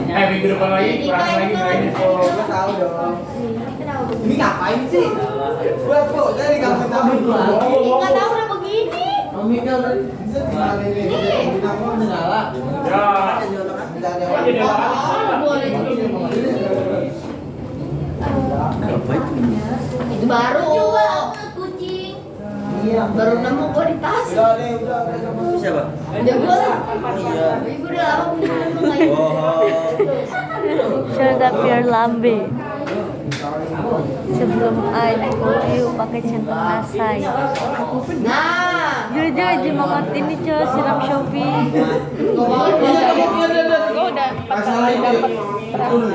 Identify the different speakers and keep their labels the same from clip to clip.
Speaker 1: Minggu depan lagi, kurang lagi mainnya.
Speaker 2: Gua tahu dong. Ini ngapain sih? Gua kok jadi gabut lagi.
Speaker 3: Nggak tahu udah begini.
Speaker 2: Mikir bisa gimana ini? Kita mau nyala.
Speaker 1: Ya.
Speaker 3: Boleh. Itu baru. Kucing.
Speaker 2: Iya.
Speaker 3: Baru nemu gua di tas.
Speaker 2: Udah.
Speaker 4: Bisa, Pak?
Speaker 3: Udah gua.
Speaker 4: Iya.
Speaker 3: Ibu udah lama punya nemu.
Speaker 5: Cerita Pierre Lambe. Sebelum I call you pakai centang nasai.
Speaker 3: Nah.
Speaker 5: Jujur aja makan ini coy siram Shopee.
Speaker 3: Gua udah
Speaker 2: Masalah ini.
Speaker 3: color.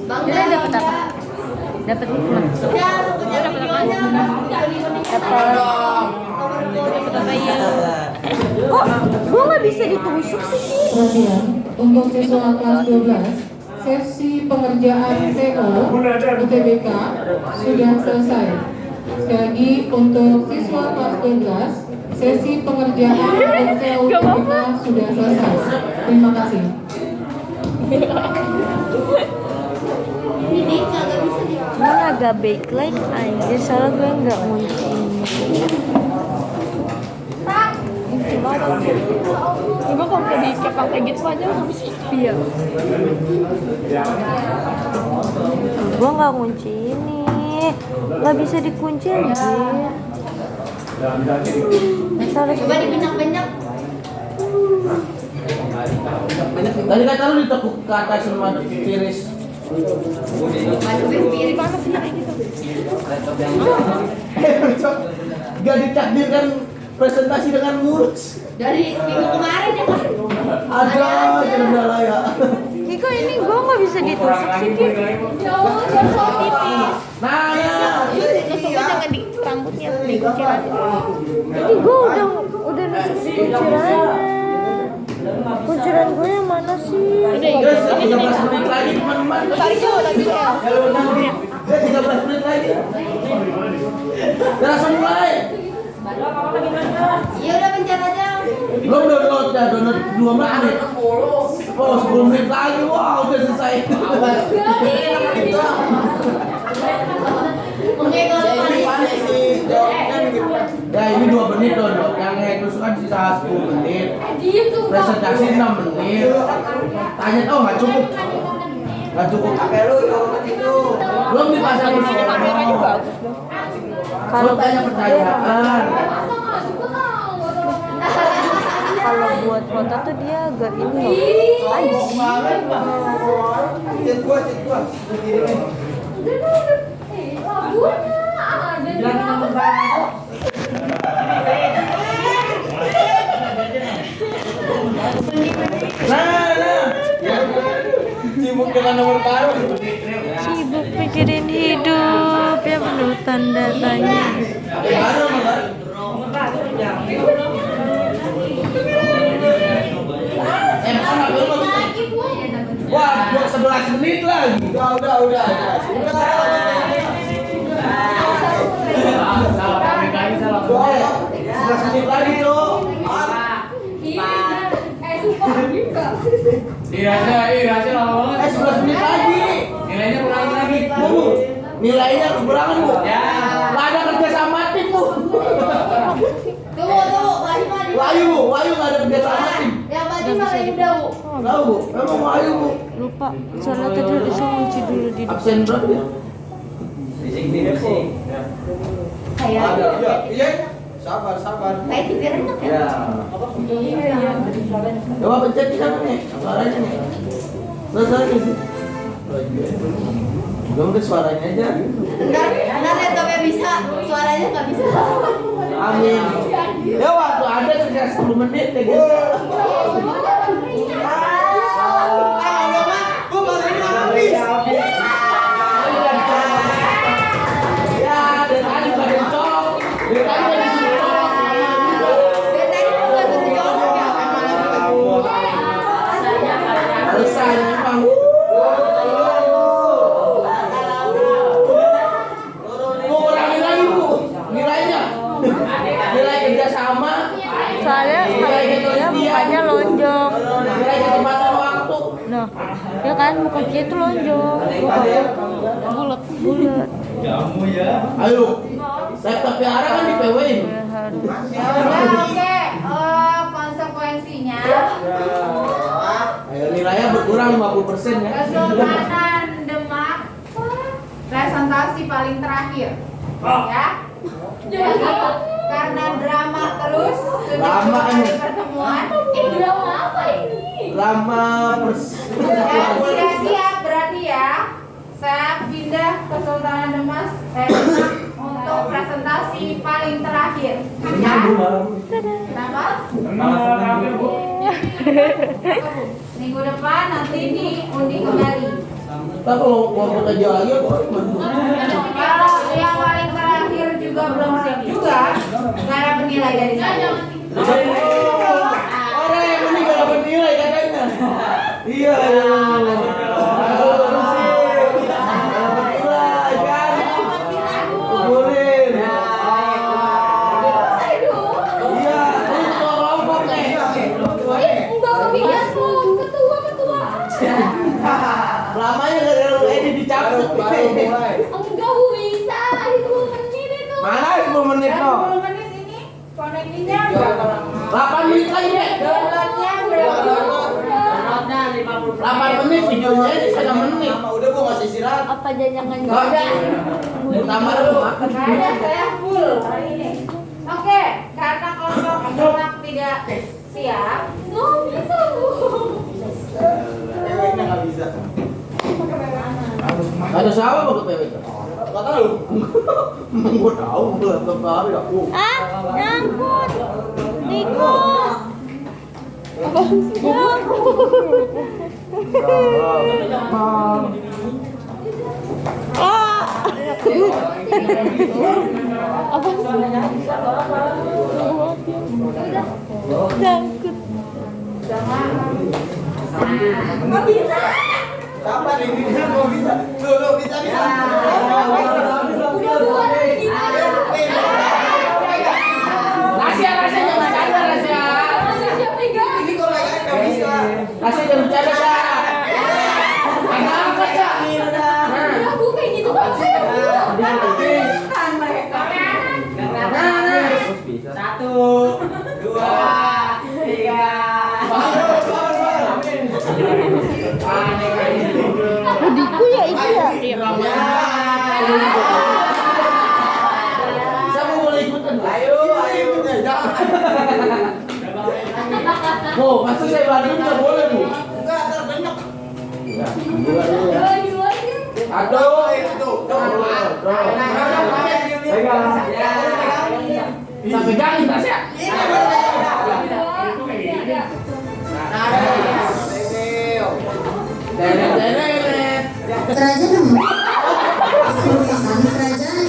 Speaker 3: Bang
Speaker 5: Kita dapat apa? Dapat hikmah.
Speaker 3: Ya, udah dapat videonya.
Speaker 5: Kok gua nggak bisa ditusuk sih?
Speaker 6: Perhatian, untuk siswa kelas 12, sesi pengerjaan CO UTBK sudah selesai. Sekali lagi, untuk siswa kelas 12, sesi pengerjaan CO UTBK sudah selesai. Terima kasih.
Speaker 3: Ini kagak bisa di.
Speaker 5: Cuman agak backlight aja soalnya gue nggak ngunci ini.
Speaker 7: Gue kalau udah dikepang kayak gitu aja nggak bisa.
Speaker 5: Iya. Gue nggak ngunci ini, nggak bisa dikunci aja.
Speaker 3: Coba dibenyak-benyak.
Speaker 2: Tadi kata lu ditekuk ke atas sama tiris.
Speaker 3: Masukin piring.
Speaker 2: Gak ditakdirkan presentasi dengan mulus.
Speaker 3: Dari minggu kemarin ya kan?
Speaker 2: Ada salah ya.
Speaker 5: Kiko ini gue nggak bisa ditusuk sih Kiko.
Speaker 7: Jauh, soal tipis.
Speaker 2: Nah, ya.
Speaker 7: Tusuknya jangan di rambutnya, di kunciran.
Speaker 5: Ini gue udah nusuk kuncirannya. Kunciran gue yang mana sih?
Speaker 2: Guys, 13 menit lagi teman-teman.
Speaker 7: Tarik dulu, tarik dulu ya.
Speaker 2: Ya 13 menit lagi. Ya langsung mulai.
Speaker 3: Iya udah pencet aja.
Speaker 2: Belum download 2 menit. Oh 10 menit lagi, wow udah selesai. Ya ini 2 menit download, yang itu kan sisa 10 menit. Presentasi 6 menit. Tanya tahu nggak cukup? Nggak cukup. Belum dipasang di sini.
Speaker 7: Kameranya bagus loh.
Speaker 2: Kalau tanya pertanyaan.
Speaker 5: Kalau buat foto tuh dia agak ini loh.
Speaker 2: Nah. Sibuk dengan nomor baru.
Speaker 5: Sibuk mikirin hidup ya penuh tanda tanya.
Speaker 2: Wah, 11 menit lagi. Udah.
Speaker 1: Salah pamit lagi, salah.
Speaker 2: 11 menit lagi tuh.
Speaker 1: Dirasa lama banget.
Speaker 2: 11 menit lagi.
Speaker 1: Nilainya kurang lagi.
Speaker 2: Bu, nilainya kekurangan, Bu.
Speaker 1: Ya.
Speaker 2: Nggak ada kerja sama tim, Bu.
Speaker 3: Tunggu, Wahyu mah.
Speaker 2: Wahyu nggak ada kerja sama tim.
Speaker 3: Yang tadi malah udah, Bu.
Speaker 2: Tahu, Bu? Emang Wahyu, Bu.
Speaker 5: Lupa soalnya tadi udah saya ngunci dulu di depan.
Speaker 2: Absen berapa ya?
Speaker 3: Kayak
Speaker 2: Iya. Sabar.
Speaker 3: kayak tipir enak ya.
Speaker 2: Ya. Coba pencet di sana nih, suaranya nih. Selesai nih. Gak mungkin suaranya aja.
Speaker 3: Ntar laptopnya bisa, suaranya nggak bisa.
Speaker 2: Amin. Ya waktu ada kerja 10 menit ya gitu. Ya, dan tadi pada colok. Dan tadi pada colok.
Speaker 3: Dari tadi lu nggak tutup jawab ya.
Speaker 2: Alasan emang. Mau kurangin lagi, Bu. Nilainya. Nilai kerjasama.
Speaker 5: Soalnya kalau dia mukanya lonjong Ya kan, muka dia tuh lonjong. Bulat.
Speaker 2: Ayo. Saya piara kan di PW-in.
Speaker 3: Ya udah, oke. Konsekuensinya
Speaker 2: Ayo nilainya berkurang 50% ya.
Speaker 3: Kesultanan Demak presentasi paling terakhir. Ya. Jadi karena drama terus sudah
Speaker 2: Drama,
Speaker 3: dua kali pertemuan. Drama apa ini?
Speaker 2: Lama
Speaker 3: Ya, tidak siap berarti ya. Saya pindah ke Sultanan Demak untuk presentasi paling terakhir. Ya. Kenapa? Minggu depan nanti diundi kembali.
Speaker 2: Tapi kalau mau bekerja lagi kok
Speaker 3: Kalau yang paling terakhir juga belum siap juga, nggak dapat nilai dari saya.
Speaker 2: orang yang ini gak dapat nilai katanya. Iya. Lamanya gara-gara ini dicabut.
Speaker 3: Enggak Bu, bisa 10 menit itu.
Speaker 2: Mana 10 menit no?
Speaker 3: 10 menit ini koneksinya
Speaker 2: 8 menit lagi deh.
Speaker 3: downloadnya berapa?
Speaker 2: 8 menit videonya ini 1 menit.
Speaker 4: Udah gua masih istirahat.
Speaker 5: Apa jangan
Speaker 2: Enggak. Tambah dulu makan.
Speaker 3: Nggak ada, saya full hari ini. Oke, karena kelompok Demak tidak siap, nggak bisa Bu.
Speaker 4: Ceweknya nggak bisa.
Speaker 2: Ada siapa mau ke PW?
Speaker 4: Nggak tahu.
Speaker 2: Emang gua tahu laptop baru ya.
Speaker 5: Ah, nyangkut. Niko. Apa sih? Ah. Apa sih? Nyangkut.
Speaker 3: Nggak bisa.
Speaker 4: Kapan ini dia mau bisa? Tuh, bisa.
Speaker 3: Udah buat gimana?
Speaker 2: Rahasia jangan bercanda rahasia.
Speaker 3: Siap tiga.
Speaker 4: Ini kok nggak bisa?
Speaker 2: Rahasia jangan bercanda ya. Ada apa ya?
Speaker 3: Udah Bu, kayak gitu kan. Mereka.
Speaker 1: Satu, dua, tiga.
Speaker 5: Budiku ya itu ya.
Speaker 2: Siapa boleh ikutan?
Speaker 4: Ayo ikut ya. Jangan.
Speaker 2: Bu, masa saya bantuin nggak boleh bu?
Speaker 4: Enggak, terbanyak.
Speaker 2: Aduh,
Speaker 4: Itu.
Speaker 2: Bisa pegangin Tasya. Deret.
Speaker 8: Kerajaan Demak merupakan kerajaan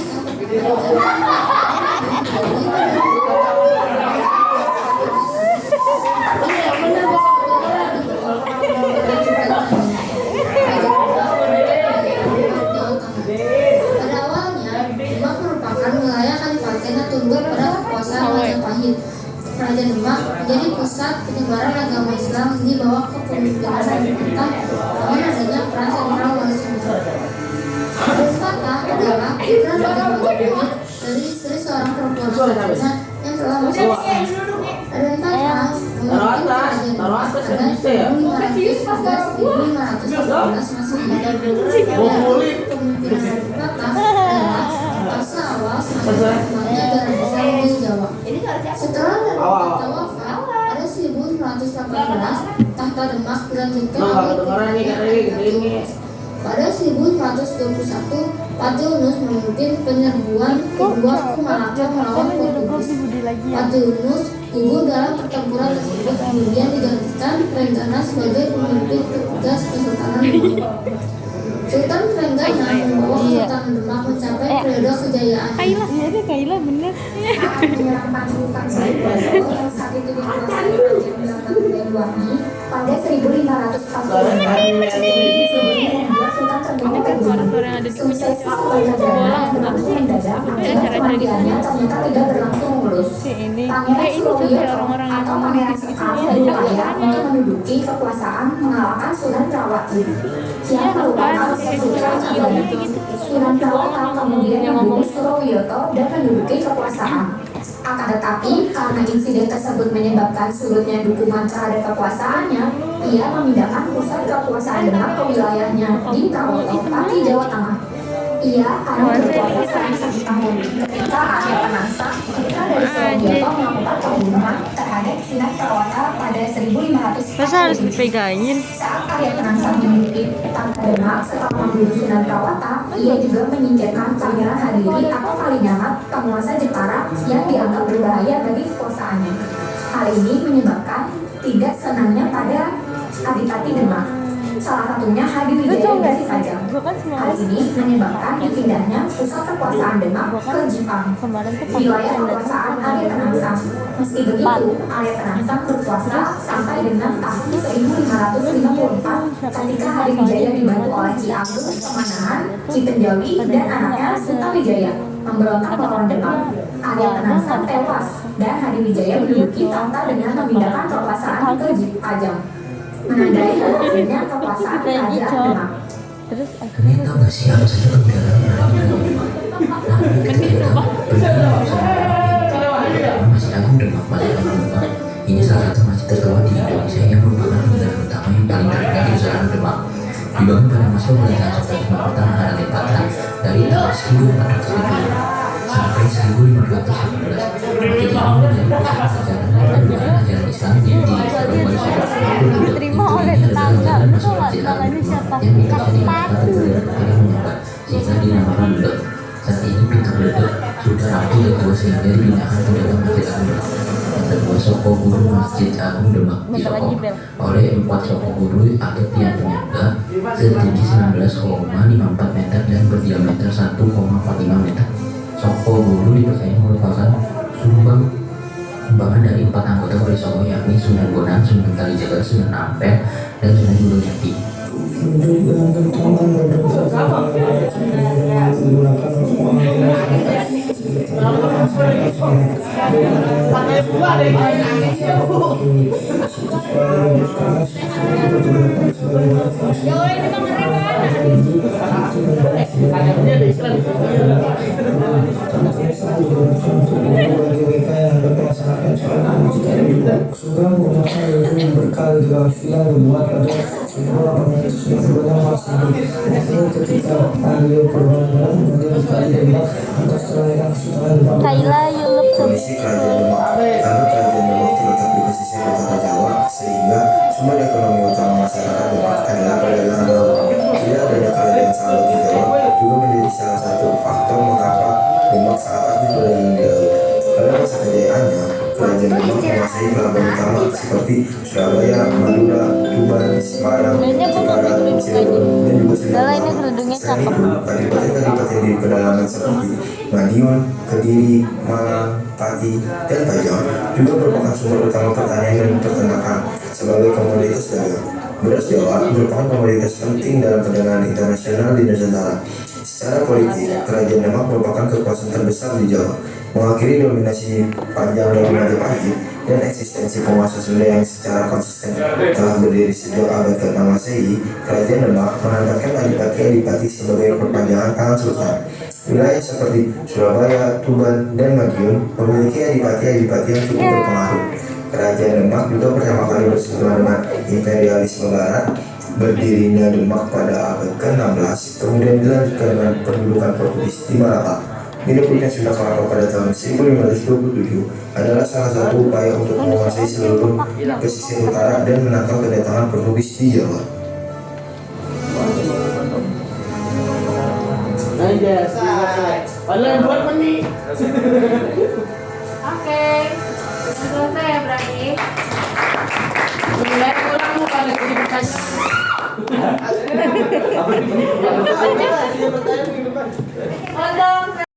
Speaker 8: pada awalnya Demak merupakan wilayah Kadipaten yang tunduk pada kekuasaan Majapahit. Kerajaan Demak menjadi pusat penyebaran agama Islam di bawah kepemimpinan pemerintah dengan adanya peran sentral Wali Songo. Pustaka adalah putra dari Majapahit dari istri seorang perempuan Sunda yang telah masuk Islam. Pada tahun
Speaker 2: Taruh atas kan bisa ya?
Speaker 8: 1511 Masehi. Kepemimpinan Pustaka adalah fase awal semuanya negara besar di Jawa. Setelah Naruhita wafat pada 1918, tahta Demak dilanjutkan
Speaker 2: Nggak
Speaker 8: oleh
Speaker 2: kedengeran nih katanya gini.
Speaker 8: pada 1921, Pati Unus memimpin penyerbuan kedua ke Malaka melawan Portugis. Pati Unus gugur dalam pertempuran tersebut, kemudian digantikan Trenggana sebagai pemimpin ketiga Kesultanan Demak. Sultan Trenggana membawa Kesultanan Demak mencapai periode kejayaan.
Speaker 5: Kaila bener.
Speaker 8: Menyerang pasukan Sriwijaya yang saat itu dikuasai Raja Bintang Banyuwangi pada 1540. Sebelumnya membuat Sultan Trenggalek
Speaker 7: suara-suara yang ada di
Speaker 8: sukses
Speaker 7: kucing.
Speaker 8: perjalanan berlangsung mendadak akibat kematiannya ternyata tidak berlangsung mulus.
Speaker 7: Si ini.
Speaker 8: Pangeran
Speaker 7: Ini juga
Speaker 8: Surowiyoto
Speaker 7: ya orang-orang yang
Speaker 8: atau
Speaker 7: ngomong
Speaker 8: Pangeran
Speaker 7: gitu-gitu
Speaker 8: Sekar
Speaker 7: ya.
Speaker 8: berupaya untuk menduduki kekuasaan mengalahkan Sunan Krawati yang merupakan putra terbaik. Sunan Krawati kemudian membunuh Surowiyoto dan menduduki kekuasaan. Akan tetapi, karena insiden tersebut menyebabkan surutnya dukungan terhadap kekuasaannya, ia memindahkan pusat kekuasaan Demak ke wilayahnya di Kawoto, Pati, Jawa Tengah. Ia hanya berkuasa selama 1 tahun ketika Arya Penangsang, putra dari Surowiyoto, melakukan pembunuhan terhadap Sunan Krawata pada 1540.
Speaker 5: Masa harus dipegangin?
Speaker 8: Saat Arya Penangsang menduduki Tangka Demak setelah membunuh Sunan Krawata, ia juga menyingkirkan Pangeran Hadiri atau Kalinyamat, penguasa Jepara yang dianggap berbahaya bagi kekuasaannya. Hal ini menyebabkan tidak senangnya pada Adipati Demak. Salah satunya Hadiwijaya dari Pajang. Hal ini menyebabkan dipindahnya pusat kekuasaan Demak ke Jepang, wilayah kekuasaan Arya Penangsang. Meski begitu, Arya Penangsang berkuasa sampai dengan tahun 1554 ketika Hadiwijaya dibantu oleh Ki Ageng Pemanahan, Ki Penjawi, dan anaknya Sutawijaya memberontak melawan Demak. Arya Penangsang tewas dan Hadiwijaya menduduki tahta dengan memindahkan kekuasaan ke Pajang, menandai akhirnya kekuasaan kerajaan Demak.
Speaker 5: Terus
Speaker 9: Kalian tahu nggak sih apa saja kebenaran Masjid Agung Demak pada tahun 2004. Ini salah satu masjid tertua di Indonesia yang merupakan peninggalan utama yang paling terkenal di Nusantara Demak. Dibangun pada masa pemerintahan Sultan Demak pertama Harale Patra dari tahun 1400 sampai 1518. Masjid ini menjadi pusat ajaran ajaran Islam yang
Speaker 5: diterima oleh tetangga. Betul nggak tetangganya siapa? Sepatu.
Speaker 9: sehingga dinamakan Bledek. Saat ini pintu Bledek sudah rampung dan tua sehingga dipindahkan ke dalam Masjid Agung Demak. Ada 2 soko guru Masjid Agung Demak disokong oleh 4 soko guru atau tiang penyangga setinggi 19,54 meter dan berdiameter 1,45 meter. Soko guru dipercaya merupakan sumbangan dari 4 anggota Wali Songo, yakni Sunan Bonang, Sunan Kalijaga, Sunan Ampel, dan Sunan Julojati.
Speaker 10: Sudah menggunakan ilmu berkali dengan film dibuat pada 1990 ketika beliau berbangga menjadi kali Demak atas kelahiran Sultan Demak.
Speaker 5: Kaila Yulup
Speaker 4: Kondisi kerajaan Demak, karena kerajaan Demak terletak di pesisir utara Jawa, sehingga sumber ekonomi utama masyarakat Demak adalah perdagangan laut. Tidak adanya kerajaan sahabat di Jawa juga menjadi salah satu faktor mengapa Demak saat aktif berdagang di laut. Pada masa kejayaannya, kerajaan Demak menguasai pelabuhan utama seperti Surabaya, Madura, Tuban, Semarang, Jepara, Cirebon, dan juga
Speaker 5: ini
Speaker 4: Selipi.
Speaker 5: kerudungnya
Speaker 4: Selain
Speaker 5: cakep.
Speaker 4: itu, kadipaten-kadipaten di pedalaman seperti Madiun, Kediri, Malang, Pati, dan Pajang juga merupakan sumber utama pertanian dan peternakan sebagai komoditas dagang. Beras Jawa merupakan komoditas penting dalam perdagangan internasional di Nusantara. Secara politik, kerajaan Demak merupakan kekuasaan terbesar di Jawa, mengakhiri dominasi panjang dari Majapahit dan eksistensi penguasa Sunda yang secara konsisten telah berdiri sejak abad ke-6 Masehi. Kerajaan Demak menempatkan adipati-adipati sebagai perpanjangan tangan sultan. Wilayah seperti Surabaya, Tuban, dan Madiun memiliki adipati-adipati yang cukup berpengaruh. Kerajaan Demak juga pertama kali bersekutu dengan imperialisme Barat. Berdirinya Demak pada abad ke-16, kemudian dilanjutkan dengan pendudukan Portugis di Malaka. Didebutnya Sunda Kelapa pada tahun 1527 adalah salah satu upaya untuk menguasai seluruh pesisir utara dan menangkal kedatangan Portugis di Jawa.
Speaker 3: Oke, selesai ya berarti.
Speaker 1: Mulai pulang bukan lagi bertanya.